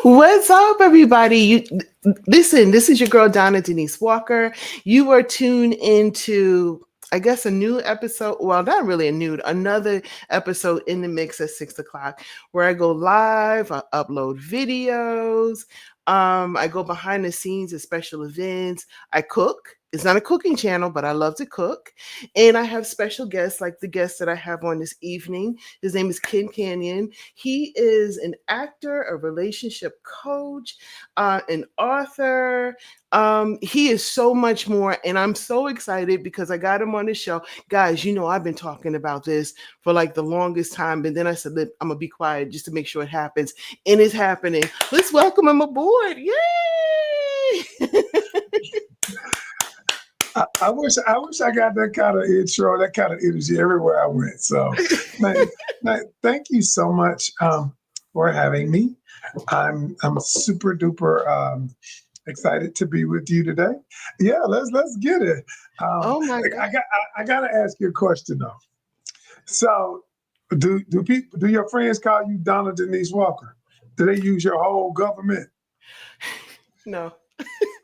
What's up, everybody? Listen, this is your girl Donna Denise Walker. You are tuned into, I guess, a new episode. Well, not really another episode in the mix at 6 o'clock, where I go live, I upload videos, I go behind the scenes at special events, I cook. It's not a cooking channel, but I love to cook. And I have special guests like the guest that I have on this evening. His name is Canion. He is an actor, a relationship coach, an author. He is so much more. And I'm so excited because I got him on the show. Guys, I've been talking about this for like the longest time. But then I said, I'm going to be quiet just to make sure it happens. And it's happening. Let's welcome him aboard. Yay! I wish I got that kind of intro, that kind of energy everywhere I went. So, man, thank you so much for having me. I'm super duper excited to be with you today. Yeah, let's get it. Oh my God. I gotta ask you a question though. So, do your friends call you Donna Denise Walker? Do they use your whole government? No.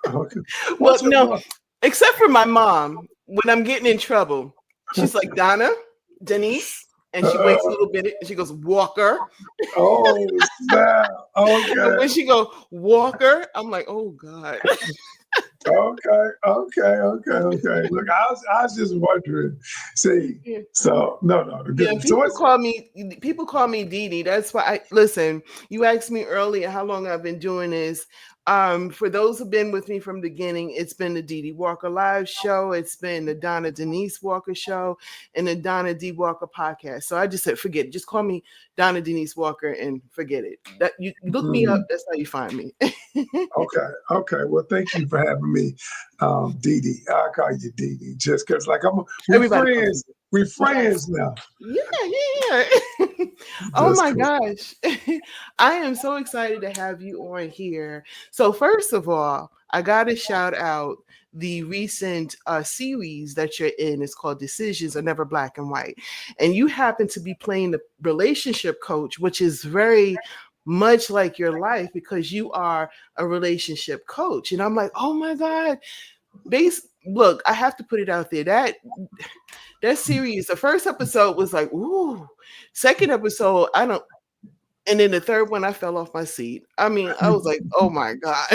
Okay. Well, What's your no. Except for my mom, when I'm getting in trouble, she's like, Donna, Denise, and she waits a little bit, and she goes, Walker. Oh, snap. And when Okay. she go, Walker, I'm like, oh God. Okay. Look, I was just wondering. See, Yeah. so no. Yeah, So what's people call me Dee Dee. That's why listen, you asked me earlier how long I've been doing this. For those who've been with me from the beginning, it's been the Dee Dee Walker Live show, it's been the Donna Denise Walker show, and the Donna D Walker podcast. So I just said, forget it. Just call me Donna Denise Walker and forget it. That you look me up, that's how you find me. okay. Well, thank you for having me, Dee Dee. I call you Dee Dee just because, like, we're Everybody calls friends. We're friends now. me. Yeah. Oh That's my cool. gosh. I am so excited to have you on here. So first of all, I got to shout out the recent series that you're in. It's called Decisions Are Never Black and White. And you happen to be playing the relationship coach, which is very much like your life because you are a relationship coach. And I'm like, oh my God. Look, I have to put it out there. That series, the first episode was like, ooh. Second episode, I don't. And then the third one, I fell off my seat. I mean, I was like, oh my God.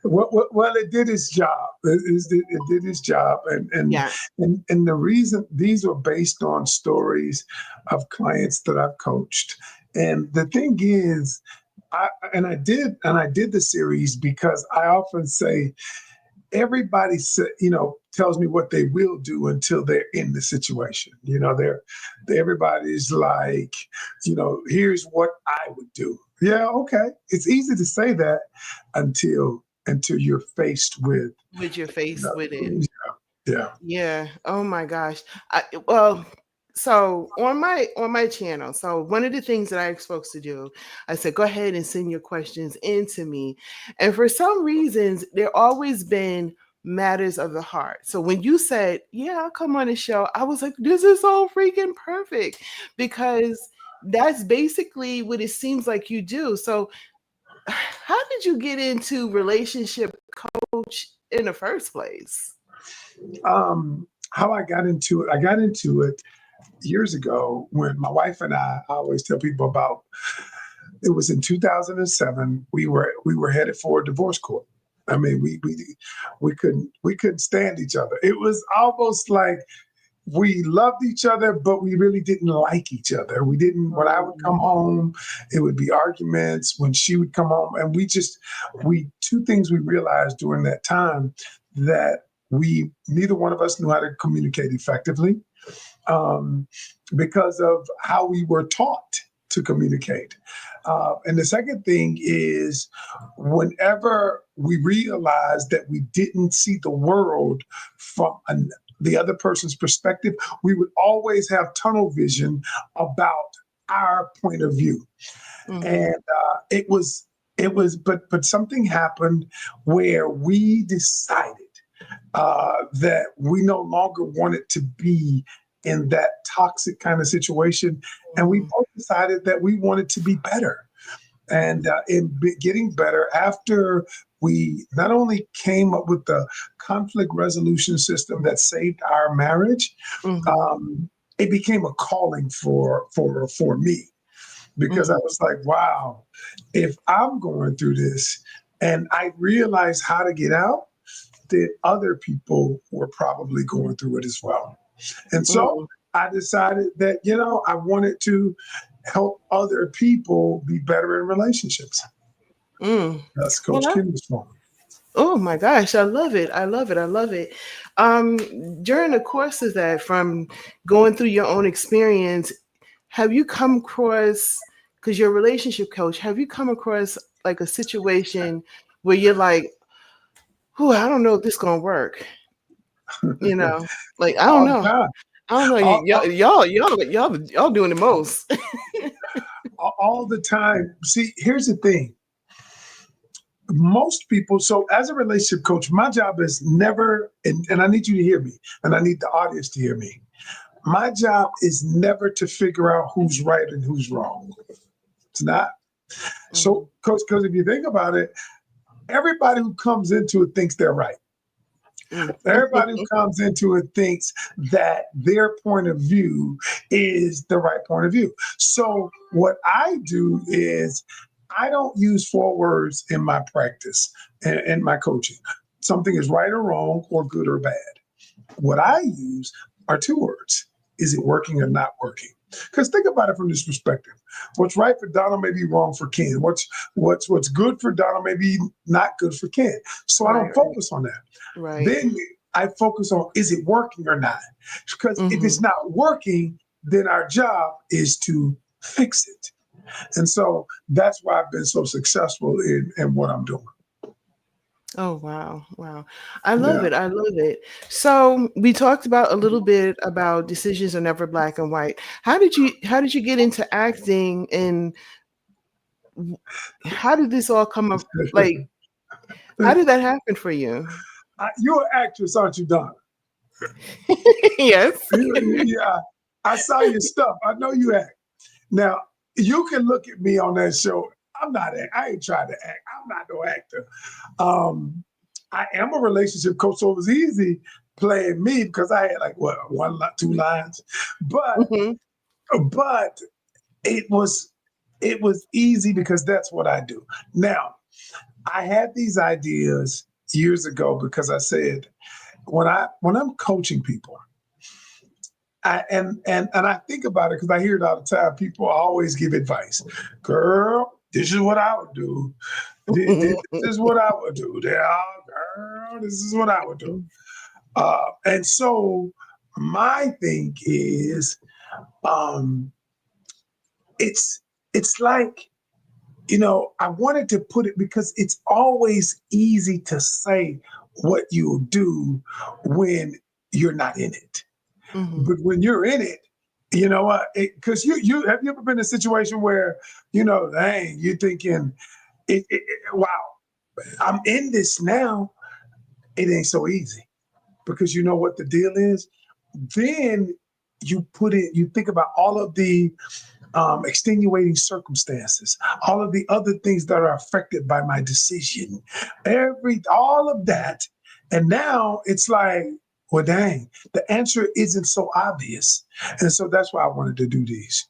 Well, it did its job. It did its job, Yeah. and the reason these are based on stories of clients that I've coached. And the thing is, I did the series because I often say everybody tells me what they will do until they're in the situation. Everybody's like, here's what I would do. Yeah, okay. It's easy to say that until you're faced With your face with it. yeah. Yeah. Oh my gosh. Well, so on my channel, so one of the things that I ask folks to do, I said, go ahead and send your questions in to me. And for some reasons, there always been matters of the heart. So when you said, yeah, I'll come on the show, I was like, this is so freaking perfect because that's basically what it seems like you do. So how did you get into relationship coach in the first place? How I got into it years ago when my wife and I always tell people about. It was in 2007. We were headed for a divorce court. I mean, we couldn't stand each other. It was almost like we loved each other, but we really didn't like each other. We didn't. When I would come home, it would be arguments. When she would come home, and two things we realized during that time that neither one of us knew how to communicate effectively, because of how we were taught to communicate. And the second thing is, whenever we realized that we didn't see the world from the other person's perspective, we would always have tunnel vision about our point of view. Mm-hmm. And but something happened where we decided that we no longer wanted to be in that toxic kind of situation. And we Mm, both decided that we wanted to be better. And getting better after we not only came up with the conflict resolution system that saved our marriage, mhm, um, it became a calling for me because I mhm. was like, wow, if I'm going through this and I realize how to get out, then other people were probably going through it as well. And so Mm, I decided that, I wanted to help other people be better in relationships. mm. That's Well, Coach Kennedy's phone. oh my gosh, I love it. I love it. I love it. Um, During the course of that, from going through your own experience, have you come across, because you're a relationship coach, have you come across like a situation where you're like, "Whew, I don't know if this gonna work." You know, like I don't All the know. time. I don't know. All, Y'all doing the most. all the time. See, here's the thing. Most people, so as a relationship coach, my job is never, and I need you to hear me, and I need the audience to hear me. My job is never to figure out who's right and who's wrong. It's not. Mhm. So, because if you think about it, everybody who comes into it thinks they're right. Mm. Everybody who comes into it thinks that their point of view is the right point of view. So, what I do is I don't use four words in my practice and my coaching. Something is right or wrong, or good or bad. What I use are two words. Is it working or not working? Because think about it from this perspective. What's right for Donna may be wrong for Ken. What's good for Donna may be not good for Ken. So I Right, don't right, focus on that. right. Then I focus on, is it working or not? Because if it's Mhm. not working, then our job is to fix it. And so that's why I've been so successful in what I'm doing. Oh wow, wow. I love Yeah. it. I love it. So we talked about a little bit about decisions are never black and white. How did you get into acting, and how did this all come up, like how did that happen for you? You're an actress, aren't you, Donna? Yes. Yeah. I saw your stuff. I know you act. Now, you can look at me on that show. I ain't trying to act. I'm not no actor. Um, I am a relationship coach, so it was easy playing me because I had like what two lines, but Mhm. but it was it was easy because that's what I do. Now, I had these ideas years ago because I said when I'm coaching people, and I think about it because I hear it all the time. People always give advice. Girl, this is what I would do. This is what I would do. Girl, this is what I would do. And so my thing is, um, it's it's like, I wanted to put it because it's always easy to say what you'll do when you're not in it. Mhm. But when you're in it, you know what? Because you have you ever been in a situation where dang, you're thinking, wow, I'm in this now. It ain't so easy because you know what the deal is. Then you think about all of the extenuating circumstances, all of the other things that are affected by my decision, all of that, and now it's like, well, dang, the answer isn't so obvious, and so that's why I wanted to do these.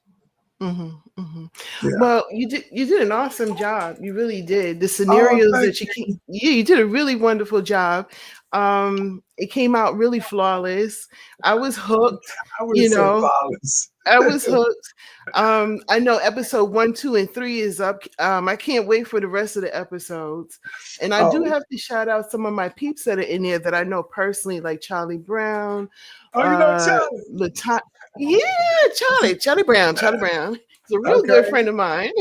Mhm, mhm. Yeah. Well, you did an awesome job. You really did. The Oh, scenarios thank that you you. yeah, you did a really wonderful job. It came out really flawless. I was hooked, I would have you said know. violence. I was hooked. I know episode 1, 2, and 3 is up. I can't wait for the rest of the episodes. And I do Oh, have to shout out some of my peeps that are in there that I know personally, like Charlie Brown, oh, uh, Charlie. Lata- yeah, Charlie Brown. He's a real good Okay, friend of mine.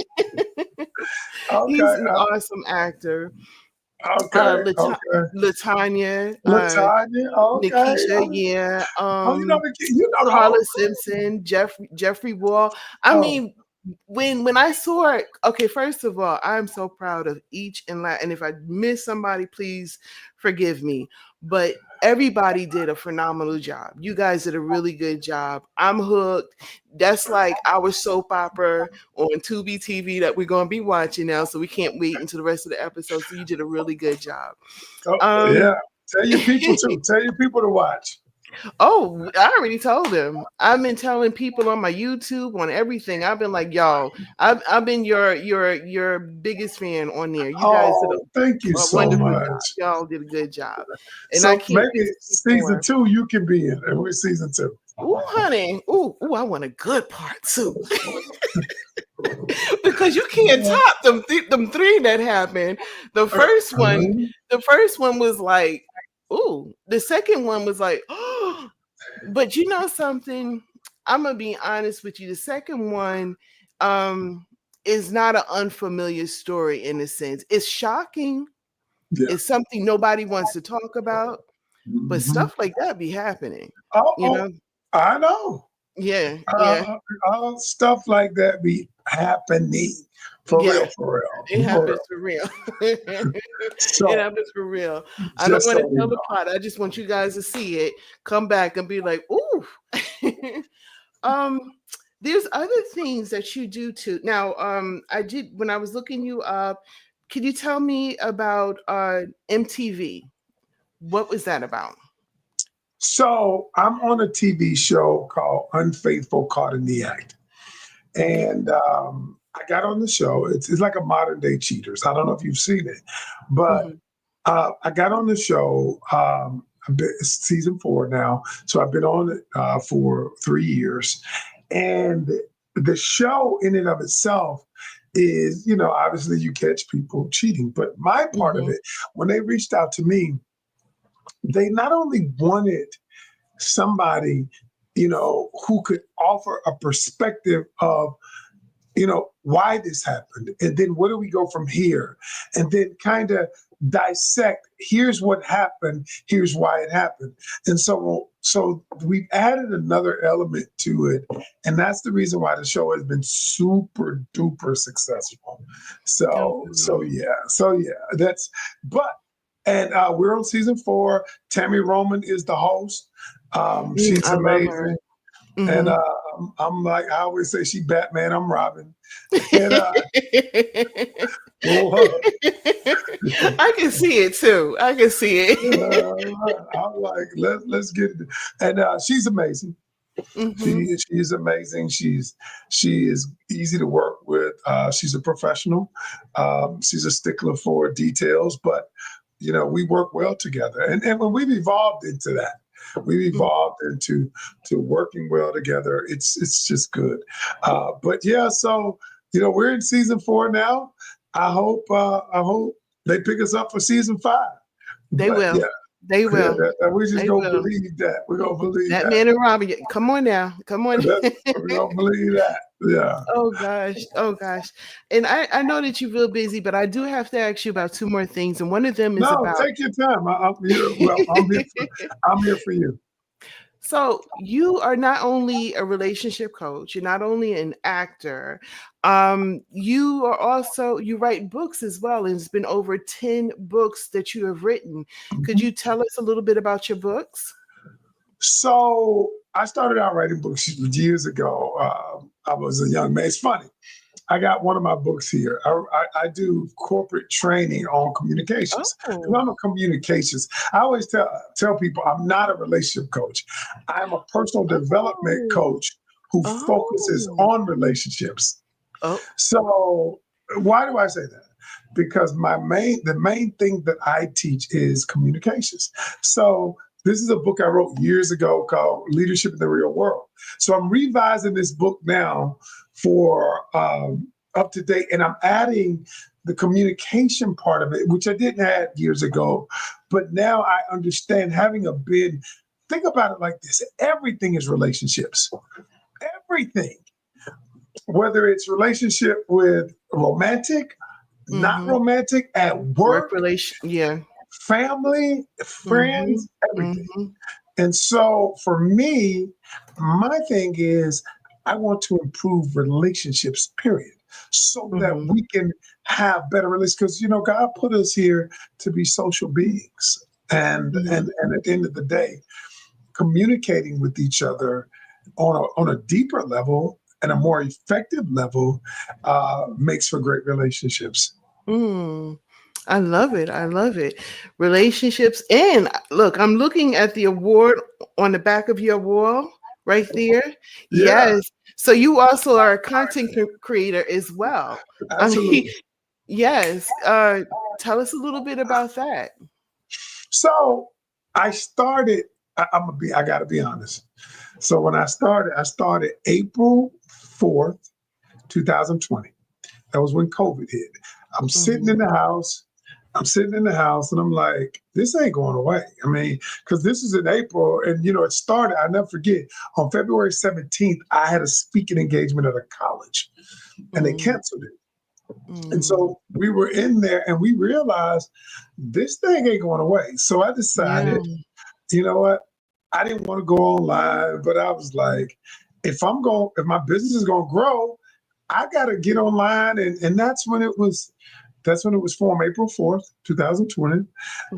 He's okay, an awesome actor. okay, Lata- okay. Latanya, Latanya. Okay. Nikisha, yeah. Oh, you know the Carla whole crew. Simpson, Jeffrey Wall. I Oh, mean, when I saw it, okay, first of all, I'm so proud of each and last. And if I miss somebody, please forgive me, but everybody did a phenomenal job. You guys did a really good job. I'm hooked. That's like our soap opera on Tubi TV that we're going to be watching now. So we can't wait until the rest of the episode. So you did a really good job. Oh, Um, yeah. Tell your people too. Tell your people to watch. Oh, I already told them. I've been telling people on my YouTube, on everything. I've been like, y'all, I've been your biggest fan on there. You guys did Oh, thank you a so wonderful job. much. Y'all did a good job, and I So can't wait maybe to see season more. 2 you can be in, and we're season 2. Ooh, honey, ooh, I want a good part too, because you can't top them three that happened. The first one, Mhm. the first one was like, ooh. The second one was like, oh. But you know something? I'm gonna be honest with you. The second one um is not an unfamiliar story in a sense. It's shocking. Yeah. It's something nobody wants to talk about, but Mhm. stuff like that be happening. Oh, You know? I know. Yeah, yeah, Stuff like that be happening for yeah. real, for real, It for happens real. for real. It So happens for real. I don't just want so to you tell the know. plot. I just want you guys to see it, come back and be like, ooh. Um, there's other things that you do too. Now, I did when I was looking you up. Could you tell me about MTV? What was that about? So I'm on a TV show called Unfaithful Caught in the Act. And I got on the show. It's like a modern day Cheaters. I don't know if you've seen it, but Mhm, I got on the show. It's season 4 now, so I've been on it for 3 years, and the show in and of itself is, obviously you catch people cheating, but my part of mhm, it, when they reached out to me, they not only wanted somebody, who could offer a perspective of why this happened, and then where do we go from here, and then kind of dissect, here's what happened, here's why it happened. And so we've added another element to it, and that's the reason why the show has been super duper successful. so mhm. so yeah so yeah that's but and we're on season 4. Tammy Roman is the host. She's I love her. amazing. And Mhm. I'm like, I always say, she Batman, I'm Robin. And well, I can see it too. I can see it. I'm like, let's get it. And she's amazing. Mhm, She is amazing. She is easy to work with. She's a professional. She's a stickler for details, but we work well together. And when we've evolved into that, we've mhm. evolved into to working well together. It's just good. But yeah, so we're in season 4 now. I hope they pick us up for season 5. They But will. yeah, They yeah, will. we just They gonna will. believe that. We're gonna believe that. Batman and Robin. Come on now. Come on. We don't believe that. Yeah. Oh gosh. Oh gosh. And I know that you're real busy, but I do have to ask you about two more things. And one of them is No, about take your time. I'm here. Well, I'm here for you. so you are not only a relationship coach, you're not only an actor, you are also you write books as well. And it's been over 10 books that you have written. Could Mhm. you tell us a little bit about your books? So I started out writing books years ago. I was a young man. It's funny. I got one of my books here. I do corporate training on communications because Oh. I'm a communications. I always tell people I'm not a relationship coach. I'm a personal development Oh. coach who focuses Oh. on relationships. Oh. So why do I say that? Because the main thing that I teach is communications. So this is a book I wrote years ago called Leadership in the Real World. So I'm revising this book now for up to date, and I'm adding the communication part of it, which I didn't have years ago, but now I understand, having a bid. Think about it like this: everything is relationships. Everything, whether it's relationship with romantic, not Mm-hmm. romantic, at Work work, relation. Yeah. family, Mm-hmm. friends, everything. Mm-hmm. And so for me, my thing is I want to improve relationships, period, so that Mm-hmm. we can have better relationships. Because, God put us here to be social beings. And at the end of the day, communicating with each other on a deeper level and a more effective level makes for great relationships. Mm. I love it. I love it. Relationships. And look, I'm looking at the award on the back of your wall right there. Yeah, Yes. So you also are a content creator as well. I mean, absolutely. yes. Tell us a little bit about that. So I started. I got to be honest. So when I started April 4th, 2020. That was when COVID hit. I'm sitting Mhm. in the house. I'm sitting in the house and I'm like, this ain't going away. I mean, because this is in April and, it started, I never forget, on February 17th, I had a speaking engagement at a college and they Mm, canceled it. And mm. so we were in there and we realized this thing ain't going away. So I Yeah. decided, you know what? I didn't want to go online, but I was like, if my business is going to grow, I got to get online. And that's when it was formed, April 4th, 2020.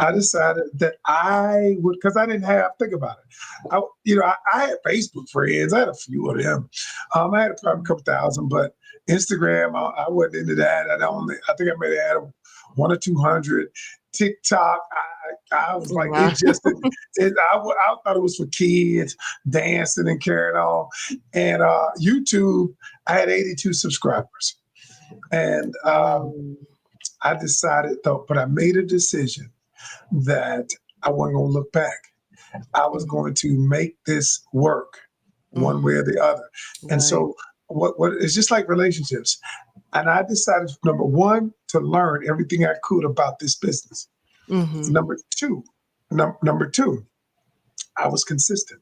I Mhm. decided that I would, because I didn't have, think about it. I had Facebook friends. I had a few of them. I had probably a couple thousand, but Instagram, I wasn't into that. I think I may have had one or 200. TikTok, I was like, Wow. I thought it was for kids dancing and carrying on. And YouTube, I had 82 subscribers. And Wow. I decided though, but I made a decision that I wasn't going to look back. I was Mhm. going to make this work one way Mhm. or the other. And Right. so what it's just like relationships. And I decided, number one, to learn everything I could about this business. Mhm. Number two, number two, I was consistent.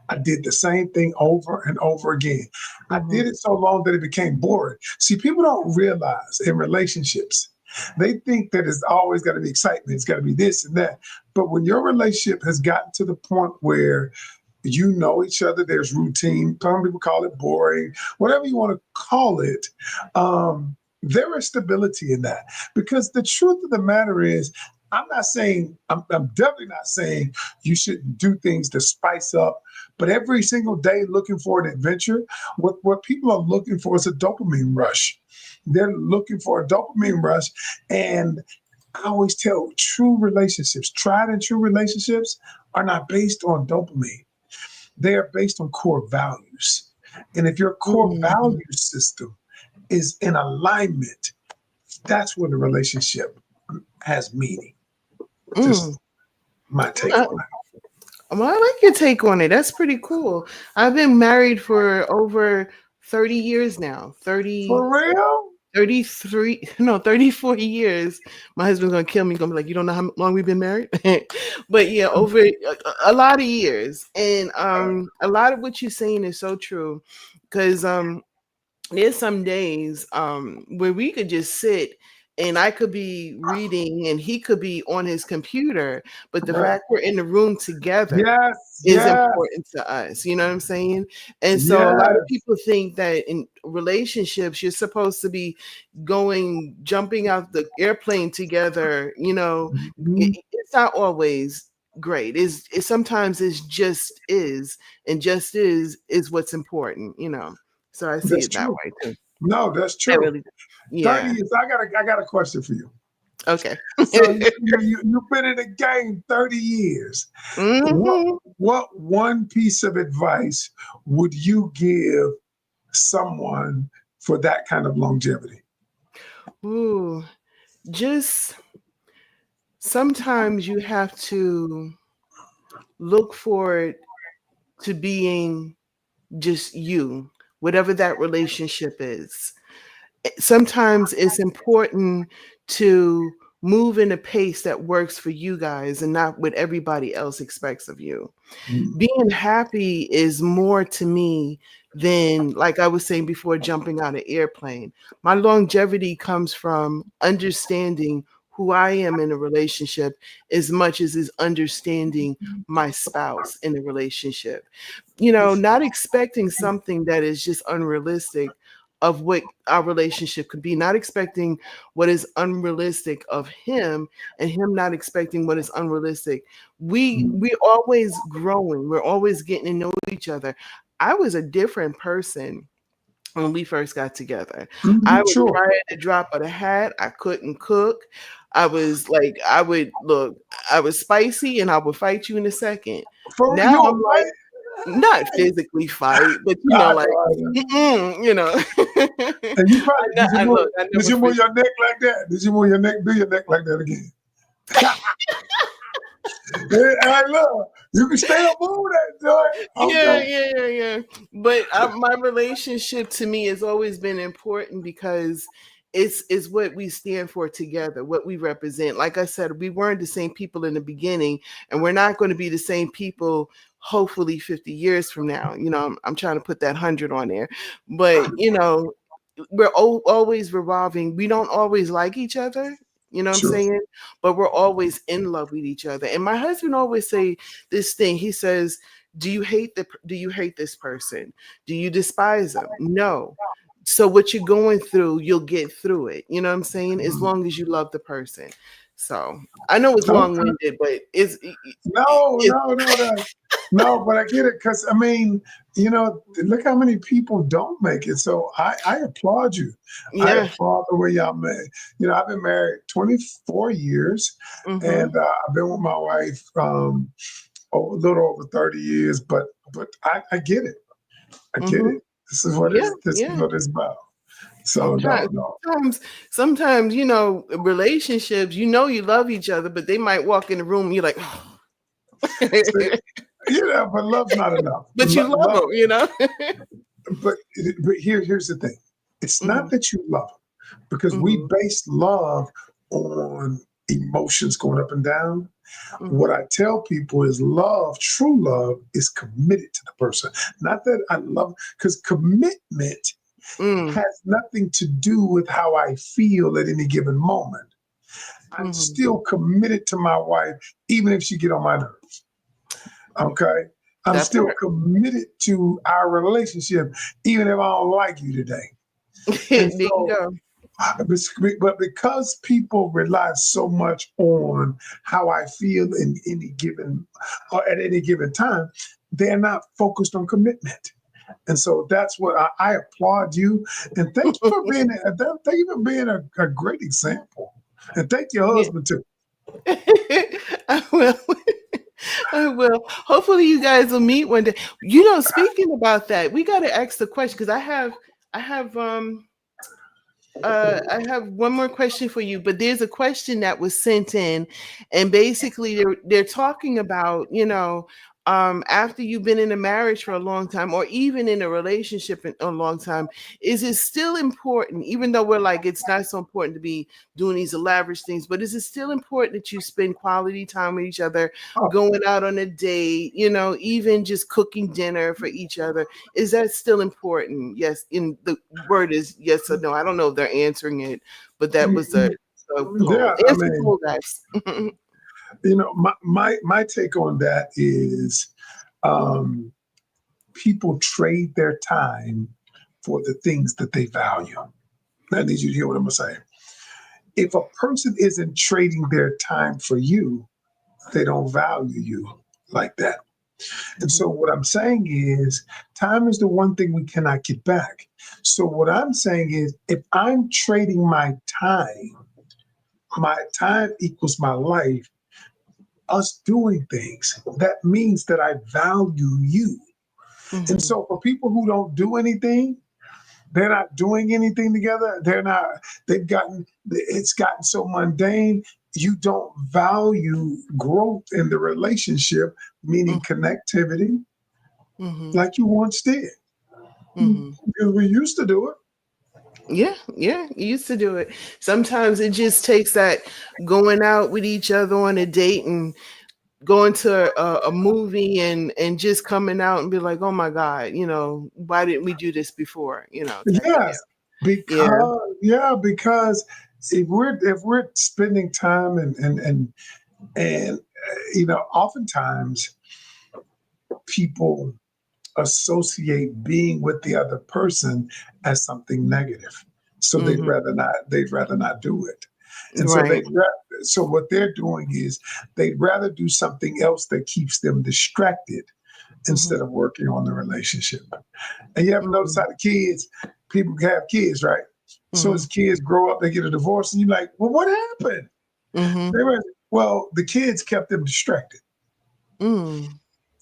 I did the same thing over and over again. I Mhm. did it so long that it became boring. See, people don't realize in relationships, they think that it's always got to be excitement, it's got to be this and that. But when your relationship has gotten to the point where you know each other, there's routine, some people call it boring, whatever you want to call it, there is stability in that. Because the truth of the matter is, I'm definitely not saying you shouldn't do things to spice up, but every single day looking for an adventure, what people are looking for is a dopamine rush. They're looking for a dopamine rush. And I always tell tried and true relationships are not based on dopamine. They are based on core values. And if your core Mhm. value system is in alignment, that's when the relationship has meaning. Mm. Just my take Uh, on Well, I like your take on it. That's pretty cool. I've been married for over 30 years now. it. For real? 33, no, 34 years. My husband's gonna kill me, gonna be like, you don't know how long we've been married? But yeah, over a lot of years. And a lot of what you're saying is so true. Because there's some days where we could just sit and I could be reading and he could be on his computer, but the Right. fact we're in the room together Yes, is yes, important to us. You know what I'm saying? And so a lot of yes. people think that in relationships, you're supposed to be jumping out the airplane together. Mhm. It's not always great. It's sometimes it's just is, and just is what's important. So I see That's it that true. way too. No, that's I true. really do. 30 Yeah. years. I got a question for you. Okay. So you've been in the game 30 years. What Hmm. what one piece of advice would you give someone for that kind of longevity? Ooh, just sometimes you have to look forward to being just you, whatever that relationship is. Sometimes it's important to move in a pace that works for you guys and not what everybody else expects of you. Mm, Being happy is more to me than, like I was saying before, jumping out an airplane. My longevity comes from understanding who I am in a relationship as much as is understanding my spouse in a relationship. Not expecting something that is just unrealistic. of what our relationship could be, not expecting what is unrealistic of him, and him not expecting what is unrealistic. We always growing, we're always getting to know each other. I was a different person when we first got together. I Mhm, was sure. shy at the drop of the hat. I couldn't cook. I was like, I would look, I was spicy and I would fight you in a second. For Now you I'm fight? like, not physically fight, but I like, know, I know. you know. And you probably I look, I did never you move physically. your neck like that? Did you move your neck? Do your neck like that again? Hey, look, you can still move that joint. Yeah, Okay. yeah, yeah, yeah. But my relationship to me has always been important because it's what we stand for together, what we represent. Like I said, we weren't the same people in the beginning, and we're not going to be the same people. Hopefully, 50 years from now. I'm trying to put that 100 on there, but we're always revolving. We don't always like each other. You know what I'm Sure. saying? But we're always in love with each other. And my husband always say this thing. He says, do you hate this person? Do you despise them? No. So what you're going through, you'll get through it. You know what I'm saying? As long as you love the person. So I know it's long Okay. winded, but No, it's no, no, no. No, but I get it because I mean, look how many people don't make it. So I applaud you. I yeah. applaud the way y'all made. I've been married 24 years, Mm-hmm. and I've been with my wife a little over 30 years. But I get it. I get Mm-hmm. it. This is what Yeah, is this is yeah. what it's about. So Sometimes, no, no. sometimes, relationships, you love each other, but they might walk in the room and you're like, See, but love's not enough. but you love Love, them. but here's the thing. It's Hmm. not that you love them, because we Hmm. base love on emotions going up and down. What Hmm. I tell people is love, true love, is committed to the person. Not that I love, because commitment Mm. has nothing to do with how I feel at any given moment. I'm Hmm. still committed to my wife, even if she get on my nerves. Okay. I'm That still part. committed to our relationship, even if I don't like you today. There And you so, go. but because people rely so much on how I feel in any given or at any given time, they're not focused on commitment. And so that's what I applaud you, and thank you for being a great example, and thank your Yeah. husband too. I will. I will. Hopefully, you guys will meet one day. Speaking about that, we got to ask the question because I have I have one more question for you, but there's a question that was sent in, and basically they're talking about, after you've been in a marriage for a long time, or even in a relationship in a long time, is it still important, even though we're like it's not so important to be doing these elaborate things, but is it still important that you spend quality time with each other, Oh, going out on a date, even just cooking dinner for each other? Is that still important? Yes. In the word is yes or no. I don't know if they're answering it, but that was a poll. yeah, I Answer the mean, poll, guys. my take on that is um, people trade their time for the things that they value. I need you to hear what I'm saying. If a person isn't trading their time for you, they don't value you like that. And so Mhm. what I'm saying is time is the one thing we cannot get back. So what I'm saying is if I'm trading my time equals my life, us doing things, that means that I value you. And Mhm. so for people who don't do anything, they're not doing anything together. It's gotten so mundane. You don't value growth in the relationship, meaning connectivity, Mhm. like you once did. Mhm. Because we used to do it. Yeah, yeah, you used to do it. Sometimes it just takes that going out with each other on a date and going to a movie and just coming out and be like, oh my God, why didn't we do this before? Type of deal. Yes, Yeah. because if we're spending time and oftentimes people associate being with the other person as something negative. So Mhm. they'd rather not do it. And so Right. so what they're doing is they'd rather do something else that keeps them distracted Mhm. instead of working on the relationship. And you ever notice Mhm. how the kids, people have kids, right? So as Mhm. kids grow up, they get a divorce, and you're like, well, what happened? Mhm. They were, well, the kids kept them distracted. Mm.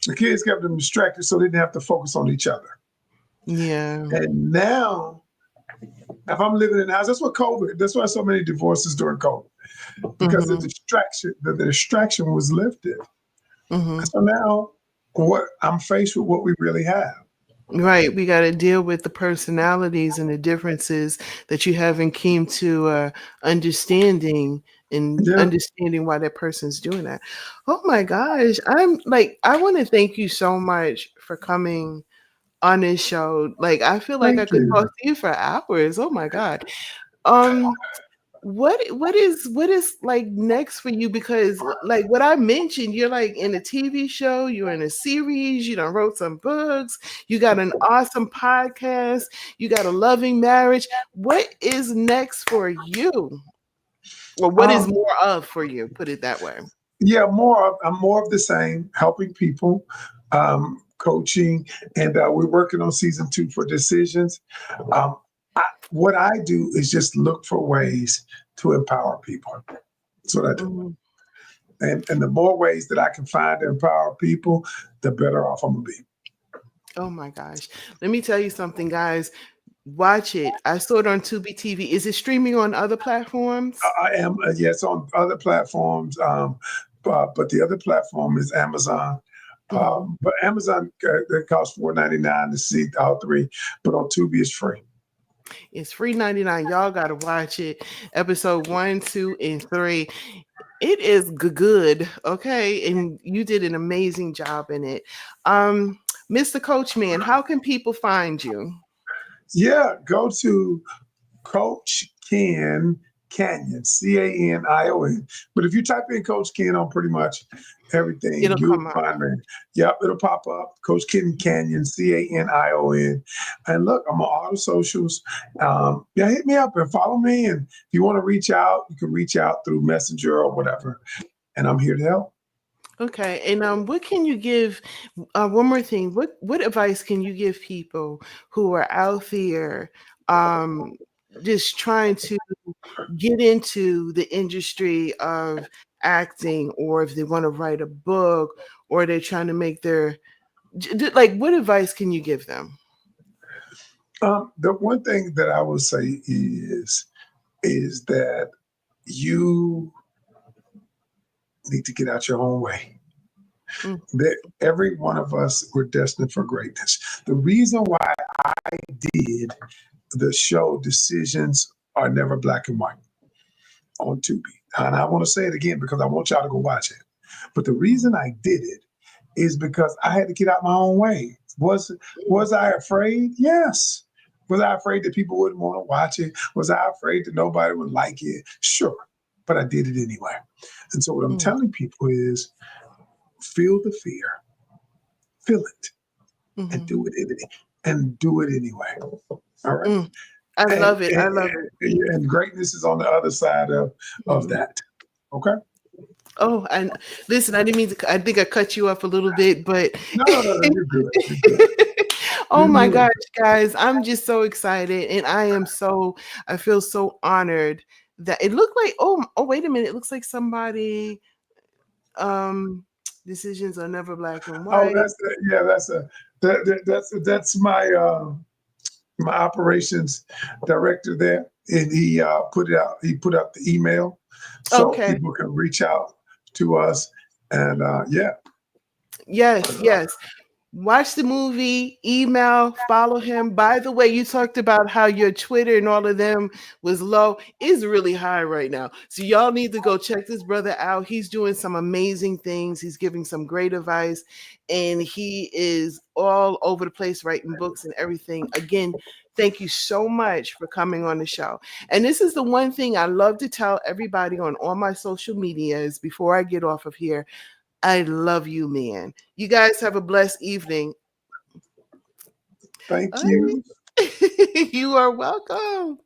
The kids kept them distracted so they didn't have to focus on each other. Yeah. And now, if I'm living in the house, that's why so many divorces during COVID, because Mhm. the distraction was lifted. Mhm. So now what I'm faced with what we really have. Right. We got to deal with the personalities and the differences that you haven't came to understanding and Yeah, understanding why that person's doing that. Oh my gosh. I want to thank you so much for coming on this show. Like, I feel like I thank could talk you. to you for hours. Oh my God. Um, what is like next for you? Because like what I mentioned, you're like in a TV show, you're in a series, you done wrote some books, you got an awesome podcast, you got a loving marriage. What is next for you? Or what is Um, more of for you? Put it that way. yeah, I'm more of the same, helping people, coaching, and we're working on season 2 for decisions. Um, what I do is just look for ways to empower people. That's what I do. Mhm. And the more ways that I can find to empower people, the better off I'm gonna be. Oh my gosh. Let me tell you something, guys. Watch it. I saw it on Tubi TV. Is it streaming on other platforms? I am, yes, on other platforms, but the other platform is Amazon. Mhm. But Amazon, it costs $4.99 to see all three, but on Tubi it's free. It's free 99. Y'all gotta watch it. Episode 1, 2, and 3. It is good, okay? And you did an amazing job in it. Um, Mr. Coachman, how can people find you? Yeah, go to Coach Ken Canyon, Canion. But if you type in Coach Ken on pretty much everything, It'll you'll come up. find me. Yep, it'll pop up. Coach Ken Canyon, Canion. And look, I'm on all the socials. Yeah, hit me up and follow me. And if you want to reach out, you can reach out through Messenger or whatever. And I'm here to help. Okay, and what can you give? One more thing. What advice can you give people who are out there, um, just trying to get into the industry of acting, or if they want to write a book, or they're trying to make their like? What advice can you give them? The one thing that I will say is that you need to get out your own way. Mm, That every one of us were destined for greatness. The reason why I did the show Decisions Are Never Black and White on Tubi, and I want to say it again because I want y'all to go watch it. But the reason I did it is because I had to get out my own way. Was I afraid? Yes. Was I afraid that people wouldn't want to watch it? Was I afraid that nobody would like it? Sure. But I did it anyway. And so what I'm mm, telling people is feel the fear, feel it, and mhm, do it and do it anyway. All right. mm. I And love it. I and, love it. and greatness is on the other side of Mhm. that. Okay. Oh, and listen, I didn't mean to. I think I cut you off a little bit, but No. You're good. You're good. oh You're my good. gosh, guys, I'm just so excited, and I feel so honored that it looked like. Oh, wait a minute, it looks like somebody. Um, Decisions are never black and Oh, white. yeah. That's my operations director there, and he put it out. He put out the email so Okay. people can reach out to us. And yeah, Yes, yes. Watch the movie, email, follow him. By the way, you talked about how your Twitter and all of them was low. It's really high right now. So y'all need to go check this brother out. He's doing some amazing things. He's giving some great advice, and he is all over the place writing books and everything. Again, thank you so much for coming on the show. And this is the one thing I love to tell everybody on all my social medias before I get off of here. I love you, man. You guys have a blessed evening. Thank All you. right. You are welcome.